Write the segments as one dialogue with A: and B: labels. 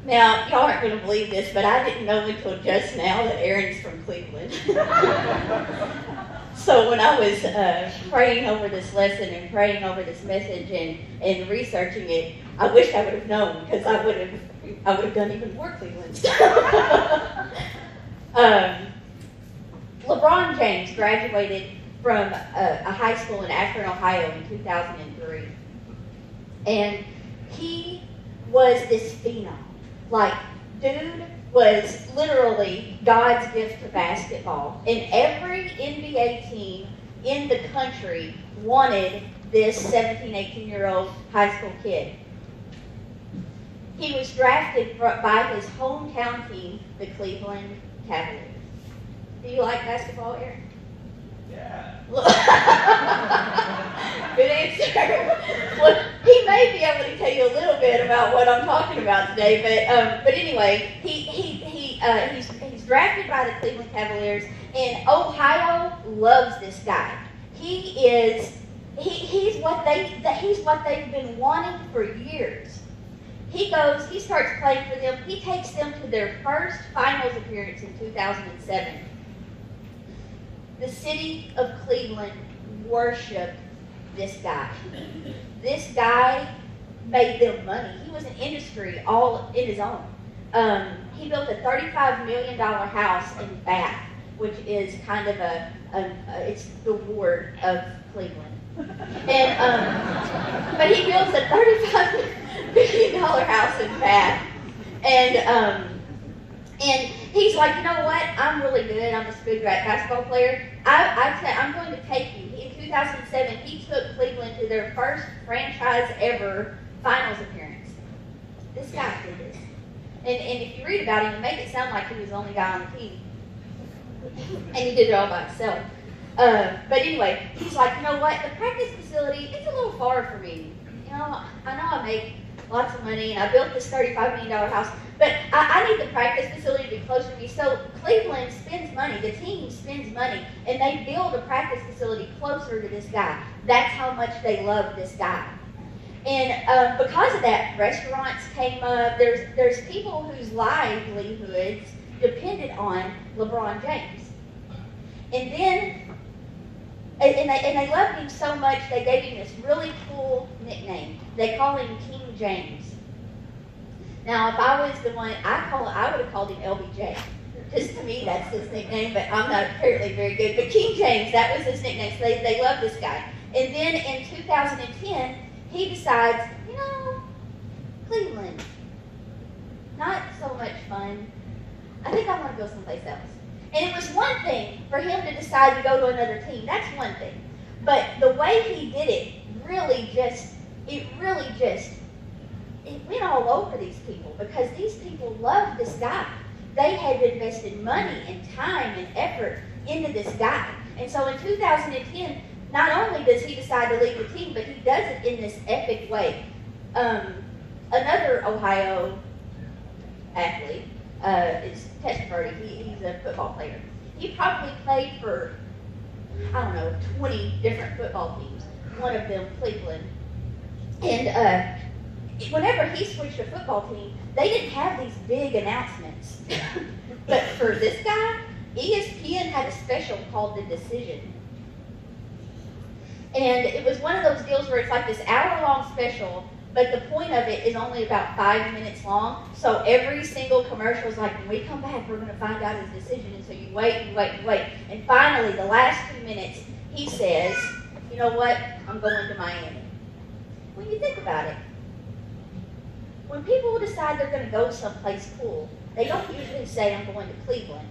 A: Now, y'all aren't going to believe this, but I didn't know until just now that Aaron's from Cleveland. So when I was praying over this lesson and praying over this message and researching it, I wish I would have known, because I would have done even more Cleveland stuff. LeBron James graduated from a high school in Akron, Ohio in 2003. And he was this phenom. Like, dude was literally God's gift to basketball. And every NBA team in the country wanted this 17, 18-year-old high school kid. He was drafted by his hometown team, the Cleveland Cavaliers. Do you like basketball, Aaron?
B: Yeah.
A: Good answer. Well, he may be able to tell you a little bit about what I'm talking about today, but anyway, he's drafted by the Cleveland Cavaliers, and Ohio loves this guy. He's what they've been wanting for years. He starts playing for them. He takes them to their first finals appearance in 2007. The city of Cleveland worshiped this guy. This guy made them money. He was an industry all in his own. He built a $35 million house in Bath, which is kind of it's the ward of Cleveland. And but he builds a $35 million house in Bath, and he's like, you know what? I'm really good. I'm a good basketball player. I'm going to take you. In 2007, he took Cleveland to their first franchise ever finals appearance. This guy did this. And if you read about him, it made it sound like he was the only guy on the team. And he did it all by himself. But anyway, he's like, you know what? The practice facility, it's a little far for me. You know I make lots of money, and I built this $35 million house, but I need the practice facility to be closer to me. So Cleveland spends money, the team spends money, and they build a practice facility closer to this guy. That's how much they love this guy. And because of that, restaurants came up. There's people whose livelihoods depended on LeBron James. And then, and they loved him so much, they gave him this really cool nickname. They call him King James. Now, if I was the one, I would have called him LBJ. Just to me, that's his nickname, but I'm not apparently very good. But King James, that was his nickname. So they love this guy. And then in 2010, he decides, Cleveland, not so much fun. I think I want to go someplace else. And it was one thing for him to decide to go to another team. That's one thing. But the way he did it it went all over these people, because these people loved this guy. They had invested money and time and effort into this guy. And so in 2010, not only does he decide to leave the team, but he does it in this epic way. Another Ohio athlete is Testaverde. He's a football player. He probably played for, 20 different football teams. One of them, Cleveland. And whenever he switched a football team, they didn't have these big announcements. But for this guy, ESPN had a special called The Decision. And it was one of those deals where it's like this hour-long special, but the point of it is only about 5 minutes long. So every single commercial is like, when we come back, we're going to find out his decision. And so you wait. And finally, the last 2 minutes, he says, you know what? I'm going to Miami. When you think about it, when people decide they're going to go someplace cool, they don't usually say, I'm going to Cleveland.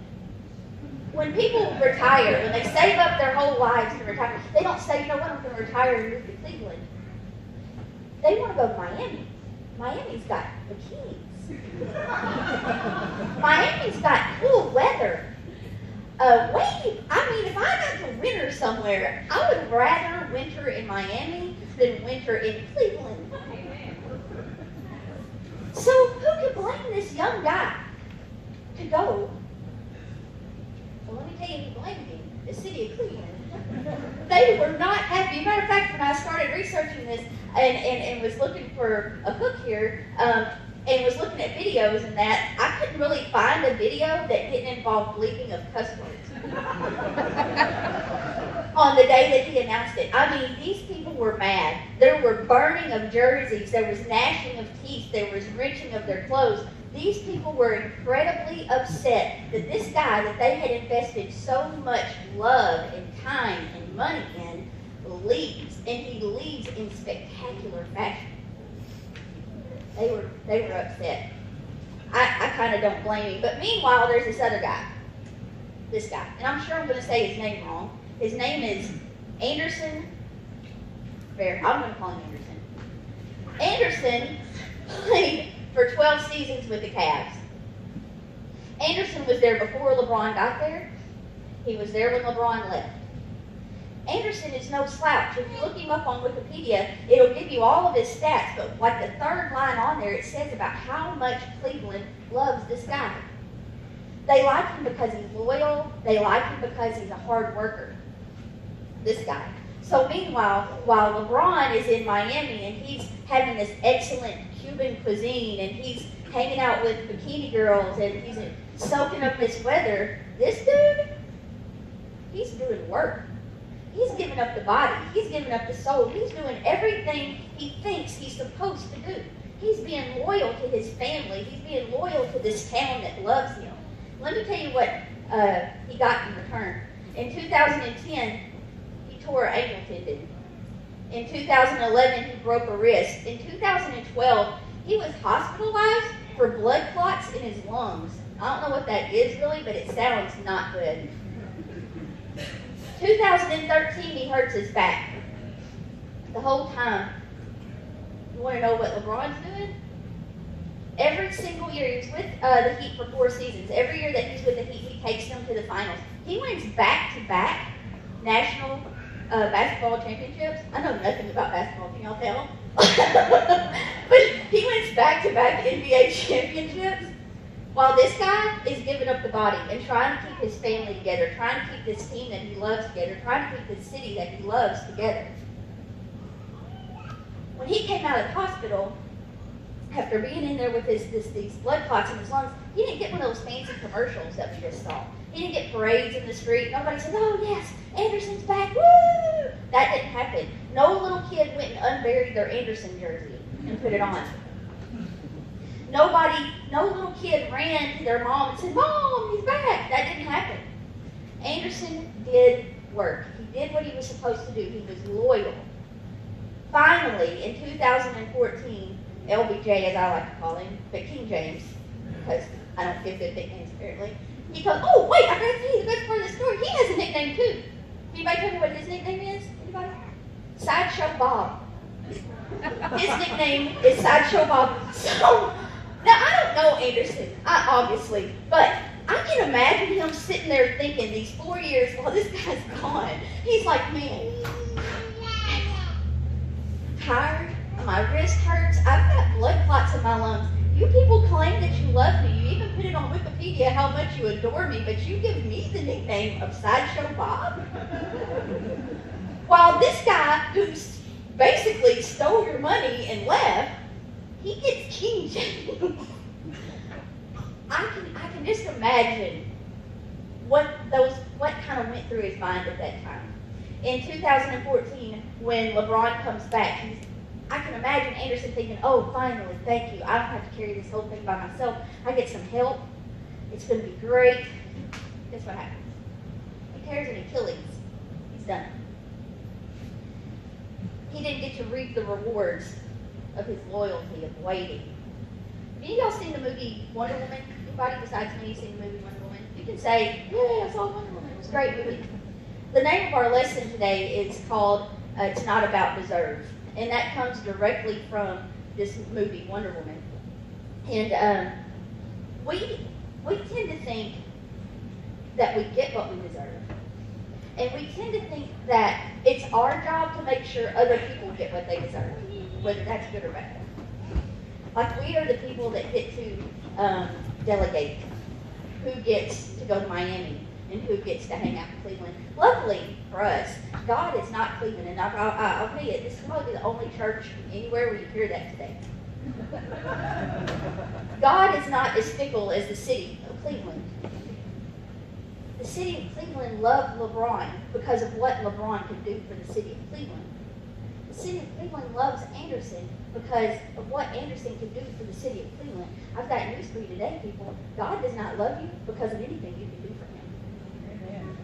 A: When people retire, when they save up their whole lives to retire, they don't say, you know what, I'm going to retire and move to Cleveland. They want to go to Miami. Miami's got bikinis. Miami's got cool weather. If I got to winter somewhere, I would rather winter in Miami than winter in Cleveland. So who could blame this young guy to go? Well, let me tell you who blamed him. The city of Cleveland. They were not happy. Matter of fact, when I started researching this and was looking for a hook here, and was looking at videos and that, I couldn't really find a video that didn't involve bleeping of cuss words on the day that he announced it. I mean, these people were mad. There were burning of jerseys, there was gnashing of teeth, there was wrenching of their clothes. These people were incredibly upset that this guy that they had invested so much love and time and money in leaves, and he leaves in spectacular fashion. They were upset. I kind of don't blame him. But meanwhile, there's this other guy. This guy. And I'm sure I'm going to say his name wrong. His name is Anderson. I'm going to call him Anderson. Anderson played for 12 seasons with the Cavs. Anderson was there before LeBron got there. He was there when LeBron left. Anderson is no slouch. If you look him up on Wikipedia, it'll give you all of his stats, but like the third line on there, it says about how much Cleveland loves this guy. They like him because he's loyal. They like him because he's a hard worker. This guy. So meanwhile, while LeBron is in Miami and he's having this excellent Cuban cuisine and he's hanging out with bikini girls and he's soaking up this weather, this dude, he's doing work. He's giving up the body. He's giving up the soul. He's doing everything he thinks he's supposed to do. He's being loyal to his family. He's being loyal to this town that loves him. Let me tell you what he got in return. In 2010, he tore an ankle tendon. In 2011, he broke a wrist. In 2012, he was hospitalized for blood clots in his lungs. I don't know what that is really, but it sounds not good. 2013, he hurts his back. The whole time. You want to know what LeBron's doing? Every single year, he was with the Heat for 4 seasons. Every year that he's with the Heat, he takes them to the finals. He wins back-to-back national basketball championships. I know nothing about basketball, can y'all tell? But he wins back-to-back NBA championships. While this guy is giving up the body and trying to keep his family together, trying to keep this team that he loves together, trying to keep this city that he loves together. When he came out of the hospital, after being in there with these blood clots in his lungs, he didn't get one of those fancy commercials that we just saw. He didn't get parades in the street. Nobody said, "Oh yes, Anderson's back, woo!" That didn't happen. No little kid went and unburied their Anderson jersey and put it on. No little kid ran to their mom and said, "Mom, he's back." That didn't happen. Anderson did work. He did what he was supposed to do. He was loyal. Finally, in 2014, LBJ, as I like to call him, but King James, because I don't give good nicknames apparently, he goes, "Oh, wait, I gotta tell you the best part of the story. He has a nickname too." Anybody tell me what his nickname is? Anybody? Sideshow Bob. His nickname is Sideshow Bob. So, now, I don't know Anderson, obviously, but I can imagine him sitting there thinking these 4 years while this guy's gone. He's like, "Man, tired, my wrist hurts, I've got blood clots in my lungs. You people claim that you love me. You even put it on Wikipedia how much you adore me, but you give me the nickname of Sideshow Bob?" While this guy who's basically stole your money and left, he gets King James. I can just imagine what kind of went through his mind at that time. In 2014, when LeBron comes back, I can imagine Anderson thinking, "Oh, finally, thank you. I don't have to carry this whole thing by myself. I get some help. It's going to be great." Guess what happens? He tears an Achilles. He's done. He didn't get to reap the rewards of his loyalty, of waiting. Have any of y'all seen the movie Wonder Woman? Anybody besides me seen the movie Wonder Woman? You can say, "Yeah, I saw Wonder Woman. It was a great movie." The name of our lesson today is called "It's Not About Deserve." And that comes directly from this movie, Wonder Woman. And we tend to think that we get what we deserve. And we tend to think that it's our job to make sure other people get what they deserve, whether that's good or bad. Like, we are the people that get to delegate who gets to go to Miami and who gets to hang out in Cleveland. Luckily for us, God is not Cleveland, and I'll tell you, this is probably the only church anywhere where you hear that today. God is not as fickle as the city of Cleveland. The city of Cleveland loved LeBron because of what LeBron could do for the city of Cleveland. The city of Cleveland loves Anderson because of what Anderson can do for the city of Cleveland. I've got news for you today, people. God does not love you because of anything you can do for him. Amen.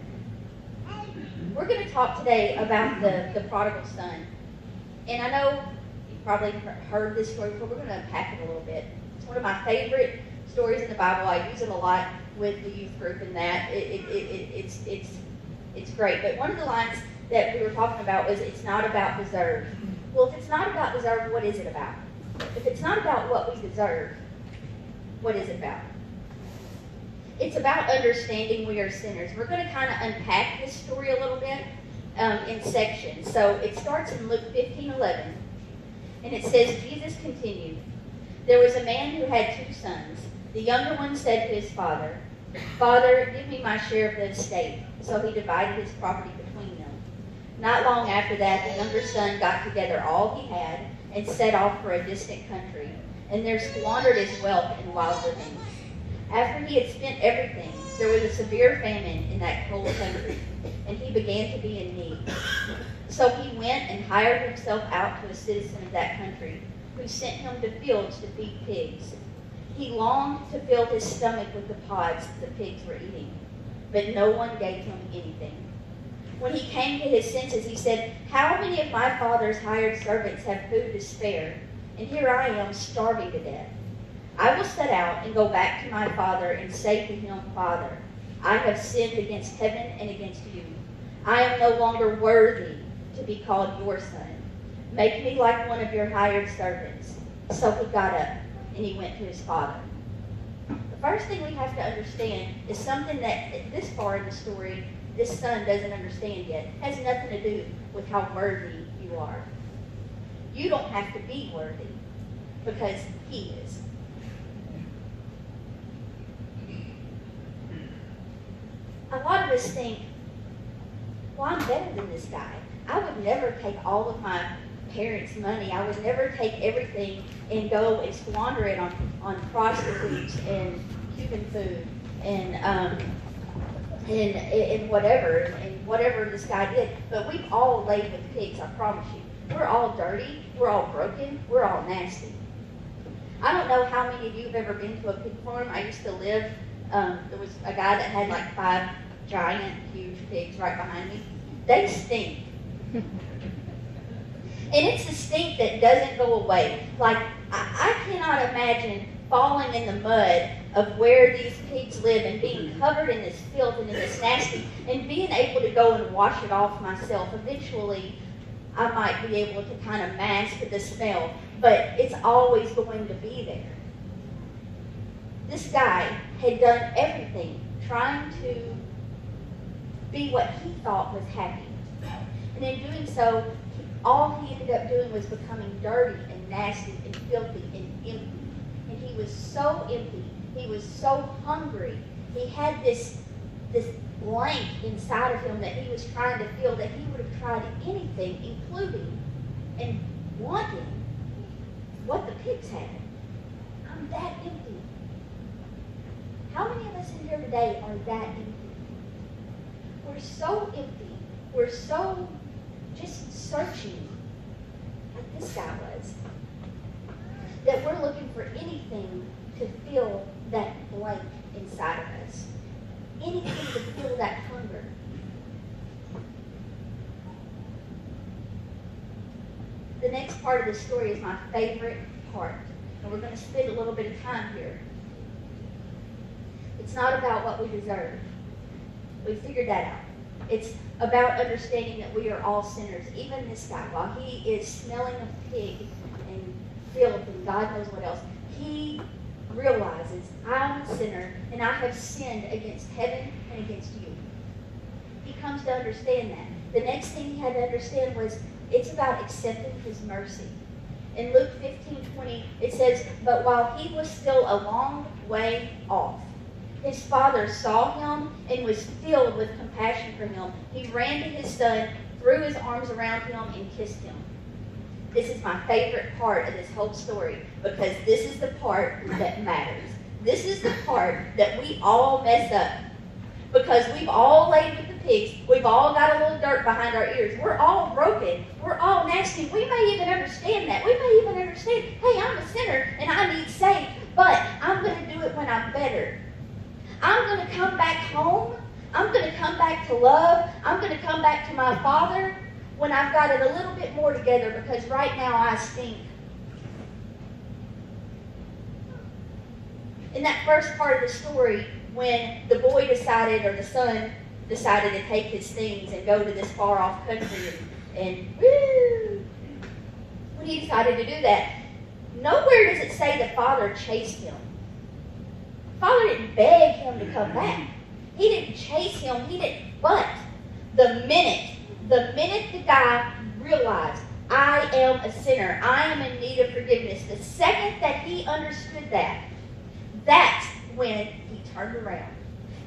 A: We're going to talk today about the prodigal son. And I know you've probably heard this story before. We're going to unpack it a little bit. It's one of my favorite stories in the Bible. I use it a lot with the youth group and that. It's great. But one of the lines that we were talking about was, it's not about deserve. Well, if it's not about deserve, what is it about? If it's not about what we deserve, what is it about? It's about understanding we are sinners. We're going to kind of unpack this story a little bit in sections. So it starts in Luke 15:11, and it says, Jesus continued, "There was a man who had 2 sons. The younger one said to his father, 'Father, give me my share of the estate.' So he divided his property between them. Not long after that, the younger son got together all he had and set off for a distant country, and there squandered his wealth in wild living. After he had spent everything, there was a severe famine in that cold country, and he began to be in need. So he went and hired himself out to a citizen of that country, who sent him to fields to feed pigs. He longed to fill his stomach with the pods the pigs were eating, but no one gave him anything. When he came to his senses, he said, 'How many of my father's hired servants have food to spare, and here I am starving to death? I will set out and go back to my father and say to him, Father, I have sinned against heaven and against you. I am no longer worthy to be called your son. Make me like one of your hired servants.' So he got up and he went to his father." The first thing we have to understand is something that this far in the story, this son doesn't understand yet. It has nothing to do with how worthy you are. You don't have to be worthy because he is. A lot of us think, well, I'm better than this guy. I would never take all of my parents' money. I would never take everything and go and squander it on prostitutes and Cuban food and whatever this guy did. But we've all laid with pigs, I promise you. We're all dirty. We're all broken. We're all nasty. I don't know how many of you have ever been to a pig farm. I used to live, there was a guy that had like 5 giant, huge pigs right behind me. They stink. And it's a stink that doesn't go away. Like, I cannot imagine falling in the mud of where these pigs live and being covered in this filth and in this nasty and being able to go and wash it off myself. Eventually, I might be able to kind of mask the smell, but it's always going to be there. This guy had done everything trying to be what he thought was happy. And in doing so, all he ended up doing was becoming dirty and nasty and filthy and empty. And he was so empty. He was so hungry. He had this blank inside of him that he was trying to fill, that he would have tried anything, including and wanting what the pigs had. I'm that empty. How many of us in here today are that empty? We're so empty. We're so just searching, like this guy was, that we're looking for anything to fill that blank inside of us. Anything to fill that hunger. The next part of the story is my favorite part, and we're going to spend a little bit of time here. It's not about what we deserve. We figured that out. It's about understanding that we are all sinners. Even this guy, while he is smelling of pig and filth and God knows what else, he realizes, I'm a sinner and I have sinned against heaven and against you. He comes to understand that. The next thing he had to understand was it's about accepting his mercy. In Luke 15:20, it says, "But while he was still a long way off, his father saw him and was filled with compassion for him. He ran to his son, threw his arms around him, and kissed him. This is my favorite part of this whole story because this is the part that matters. This is the part that we all mess up because we've all laid with the pigs. We've all got a little dirt behind our ears. We're all broken. We're all nasty. We may even understand that. We may even understand, hey, I'm a sinner and I need saved, but I'm going to do it when I'm better. I'm going to come back home. I'm going to come back to love. I'm going to come back to my Father when I've got it a little bit more together because right now I stink. In that first part of the story, when the boy decided, or the son decided to take his things and go to this far-off country and woo, when he decided to do that, nowhere does it say the father chased him. The father didn't beg him to come back. He didn't chase him. He didn't. But the minute the guy realized, I am a sinner, I am in need of forgiveness, the second that he understood that, that's when he turned around.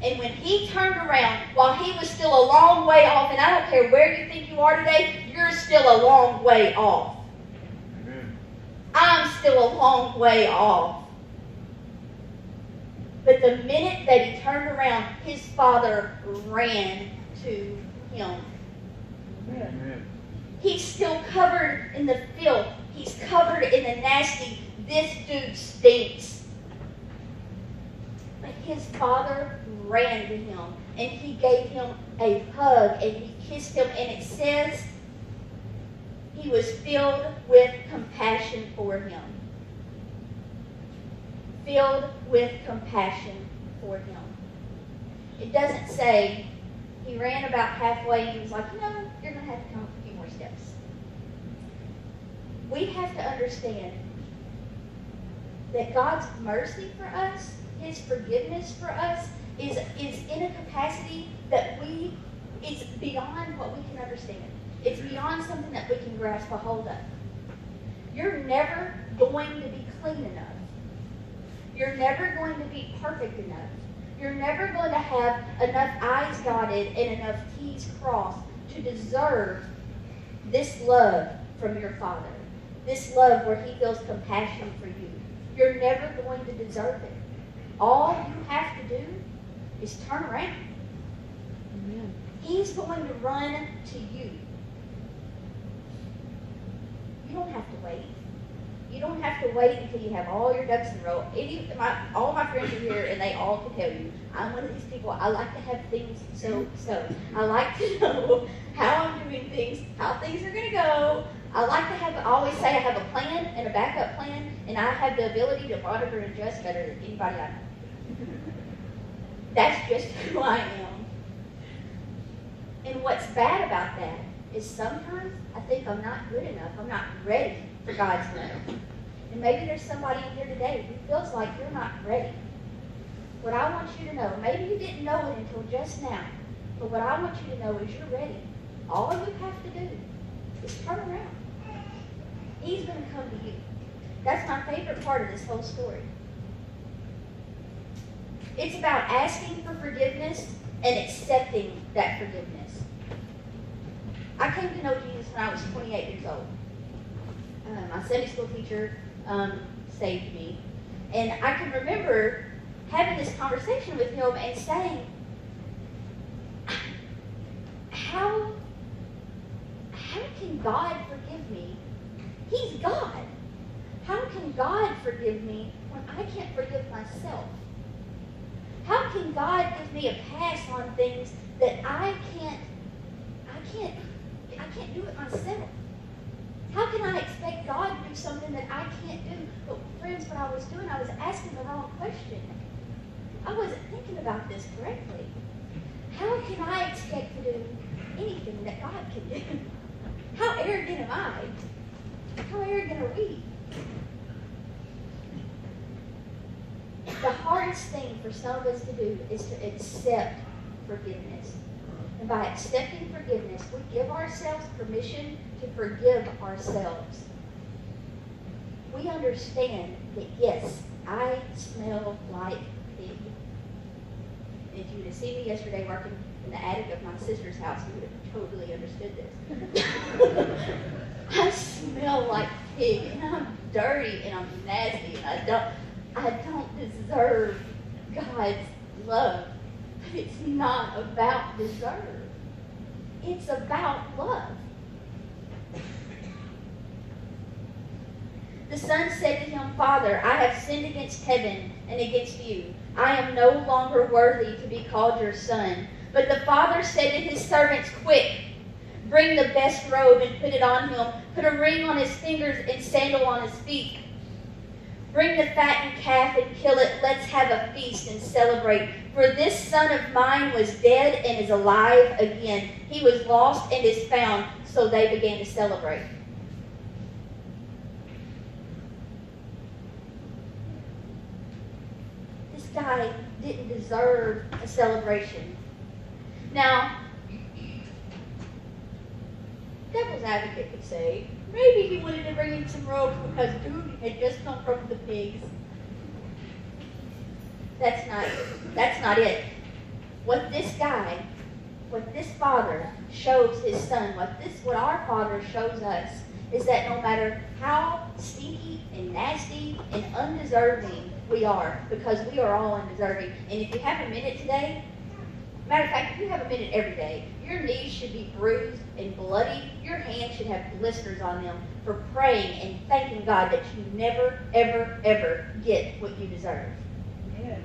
A: And when he turned around, while he was still a long way off, and I don't care where you think you are today, you're still a long way off. Amen. I'm still a long way off. But the minute that he turned around, his father ran to him. Amen. He's still covered in the filth. He's covered in the nasty. This dude stinks. But his father ran to him, and he gave him a hug, and he kissed him, and it says he was filled with compassion for him. Filled with compassion for him. It doesn't say he ran about halfway and he was like, you're going to have to come up a few more steps. We have to understand that God's mercy for us, His forgiveness for us, is in a capacity that it's beyond what we can understand. It's beyond something that we can grasp a hold of. You're never going to be clean enough. You're never going to be perfect enough. You're never going to have enough I's dotted and enough T's crossed to deserve this love from your Father. This love where He feels compassion for you. You're never going to deserve it. All you have to do is turn around. Amen. He's going to run to you. You don't have to wait. You don't have to wait until you have all your ducks in a row. All my friends are here, and they all can tell you, I'm one of these people, I like to have things so. I like to know how I'm doing things, how things are going to go. I like to always say I have a plan and a backup plan, and I have the ability to monitor and adjust better than anybody I know. That's just who I am. And what's bad about that is sometimes I think I'm not good enough. I'm not ready for God's love. And maybe there's somebody in here today who feels like you're not ready. What I want you to know, maybe you didn't know it until just now, but what I want you to know is you're ready. All you have to do is turn around. He's going to come to you. That's my favorite part of this whole story. It's about asking for forgiveness and accepting that forgiveness. I came to know Jesus when I was 28 years old. My Sunday school teacher saved me. And I can remember having this conversation with him and saying, how can God forgive me? He's God. How can God forgive me when I can't forgive myself? How can God give me a pass on things that I can't do it myself? How can I expect God to do something that I can't do? But friends, what I was doing, I was asking the wrong question. I wasn't thinking about this correctly. How can I expect to do anything that God can do? How arrogant am I? How arrogant are we? The hardest thing for some of us to do is to accept forgiveness. And by accepting forgiveness, we give ourselves permission to forgive ourselves. We understand that, yes, I smell like pig. If you would have seen me yesterday working in the attic of my sister's house, you would have totally understood this. I smell like pig, and I'm dirty, and I'm nasty, and I don't deserve God's love. But it's not about deserve. It's about love. The son said to him, Father, I have sinned against heaven and against you. I am no longer worthy to be called your son. But the father said to his servants, Quick, bring the best robe and put it on him. Put a ring on his fingers and sandal on his feet. Bring the fattened calf and kill it. Let's have a feast and celebrate. For this son of mine was dead and is alive again. He was lost and is found. So they began to celebrate. This guy didn't deserve a celebration. Now, devil's advocate could say, maybe he wanted to bring in some robes because dude had just come from the pigs. That's not it. What this father shows his son, what our Father shows us, is that no matter how stinky and nasty and undeserving we are, because we are all undeserving, and if you have a minute today, matter of fact, if you have a minute every day, your knees should be bruised and bloody. Your hands should have blisters on them for praying and thanking God that you never, ever, ever get what you deserve.
B: Yeah.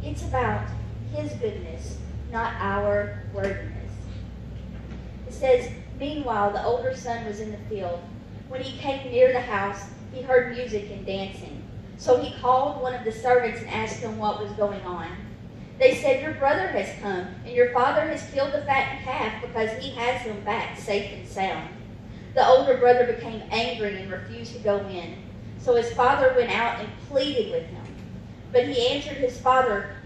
A: It's about His goodness, not our worthiness. It says, meanwhile, the older son was in the field. When he came near the house, he heard music and dancing. So he called one of the servants and asked him what was going on. They said, your brother has come, and your father has killed the fattened calf because he has him back safe and sound. The older brother became angry and refused to go in. So his father went out and pleaded with him. But he answered his father,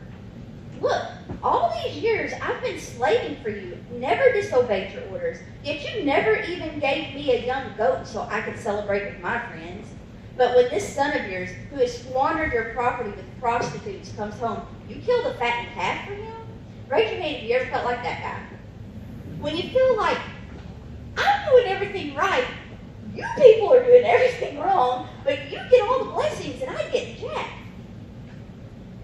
A: look, all these years I've been slaving for you, never disobeyed your orders, yet you never even gave me a young goat so I could celebrate with my friends. But when this son of yours, who has squandered your property with prostitutes, comes home, you kill the fattened calf for him? Raise your hand if you ever felt like that guy. When you feel like, I'm doing everything right, you people are doing everything wrong, but you get all the blessings and I get jack.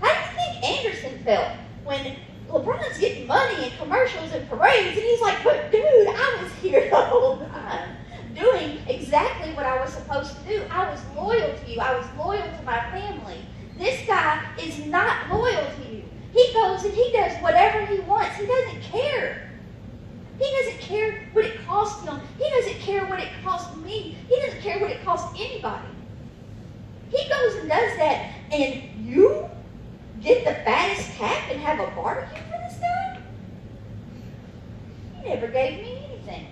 A: How do you think Anderson felt when LeBron's getting money and commercials and parades, and he's like, but dude, I was here the whole time, doing exactly what I was supposed to do. I was loyal to you. I was loyal to my family. This guy is not loyal to you. He goes and he does whatever he wants. He doesn't care. He doesn't care what it costs him. He doesn't care what it costs me. He doesn't care what it costs anybody. He goes and does that, and you get the fattest calf and have a barbecue for this guy? He never gave me anything.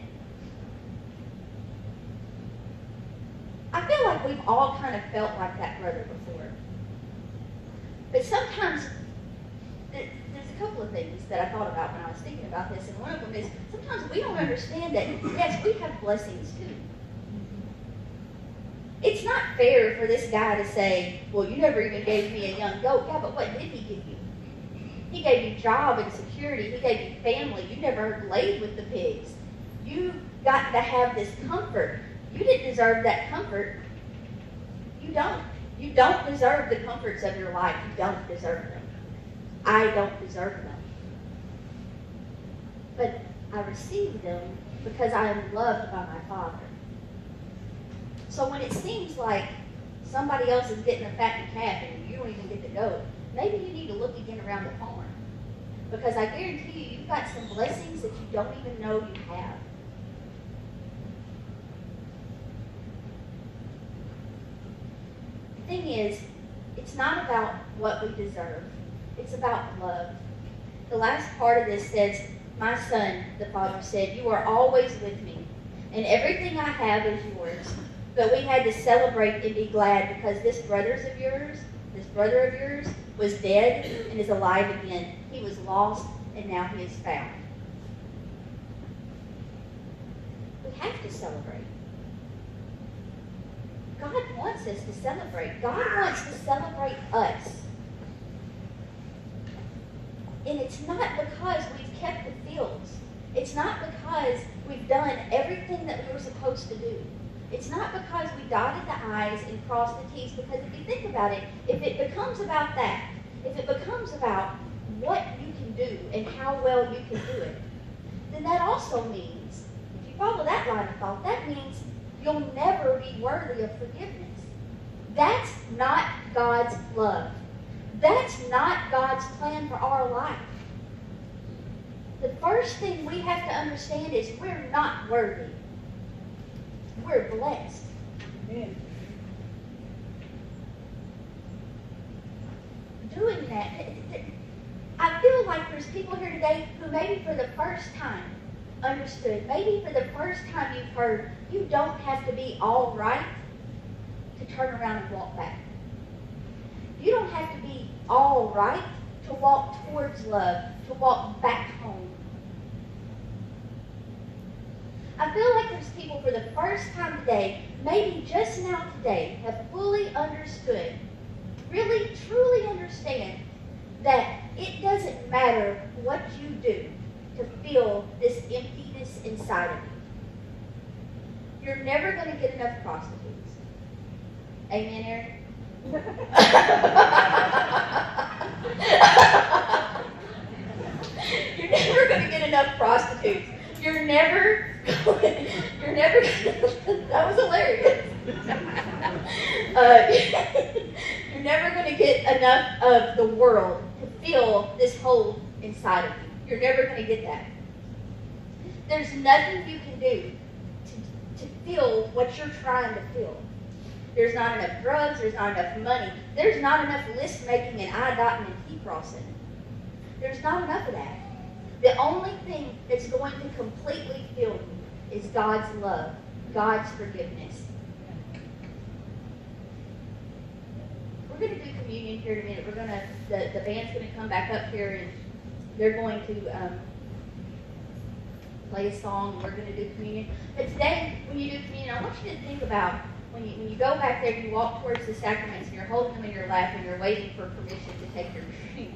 A: I feel like we've all kind of felt like that brother before. But sometimes, there's a couple of things that I thought about when I was thinking about this, and one of them is, sometimes we don't understand that, yes, we have blessings too. It's not fair for this guy to say, well, you never even gave me a young goat. Yeah, but what did he give you? He gave you job and security. He gave you family. You never laid with the pigs. You got to have this comfort. You didn't deserve that comfort. You don't. You don't deserve the comforts of your life. You don't deserve them. I don't deserve them. But I receive them because I am loved by my Father. So when it seems like somebody else is getting a fattened calf and you don't even get the goat, maybe you need to look again around the farm. Because I guarantee you, you've got some blessings that you don't even know you have. The thing is, it's not about what we deserve. It's about love. The last part of this says, my son, the father said, you are always with me, and everything I have is yours. But we had to celebrate and be glad because this brother of yours, was dead and is alive again. He was lost and now he is found. We have to celebrate. God wants us to celebrate. God wants to celebrate us. And it's not because we've kept the fields. It's not because we've done everything that we were supposed to do. It's not because we dotted the I's and crossed the T's, because if you think about it, if it becomes about that, if it becomes about what you can do and how well you can do it, then that also means, if you follow that line of thought, that means you'll never be worthy of forgiveness. That's not God's love. That's not God's plan for our life. The first thing we have to understand is we're not worthy. We're blessed.
B: Amen.
A: Doing that, I feel like there's people here today who maybe for the first time understood, maybe for the first time you've heard, you don't have to be all right to turn around and walk back. You don't have to be all right to walk towards love, to walk back home. I feel like there's people for the first time today, maybe just now today, have fully understood, really, truly understand that it doesn't matter what you do to feel this emptiness inside of you. You're never going to get enough prostitutes. Amen, Eric? You're never going to get enough prostitutes. You're never that was hilarious. You're never going to get enough of the world to feel this hole inside of you. You're never going to get that. There's nothing you can do to feel what you're trying to feel. There's not enough drugs, there's not enough money, there's not enough list making and I dotting and T crossing. There's not enough of that. The only thing that's going to completely fill you is God's love, God's forgiveness. We're going to do communion here in a minute. The band's going to come back up here and they're going to play a song. We're going to do communion. But today, when you do communion, I want you to think about when you go back there, you walk towards the sacraments and you're holding them in your lap and you're waiting for permission to take your drink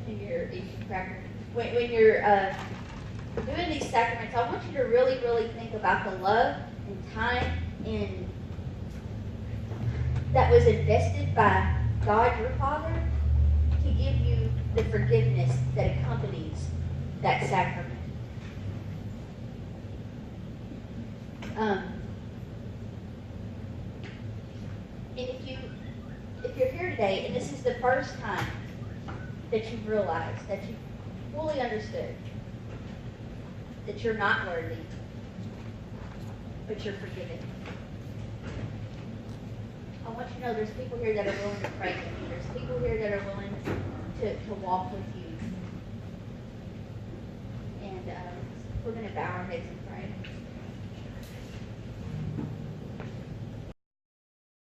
A: and your eating cracker. When you're doing these sacraments, I want you to really, really think about the love and time and that was invested by God, your Father, to give you the forgiveness that accompanies that sacrament. And if you're here today and this is the first time that you've realized, that you've fully understood that you're not worthy, but you're forgiven, I want you to know there's people here that are willing to pray with you. There's people here that are willing to walk with you. And we're going to bow our heads and pray.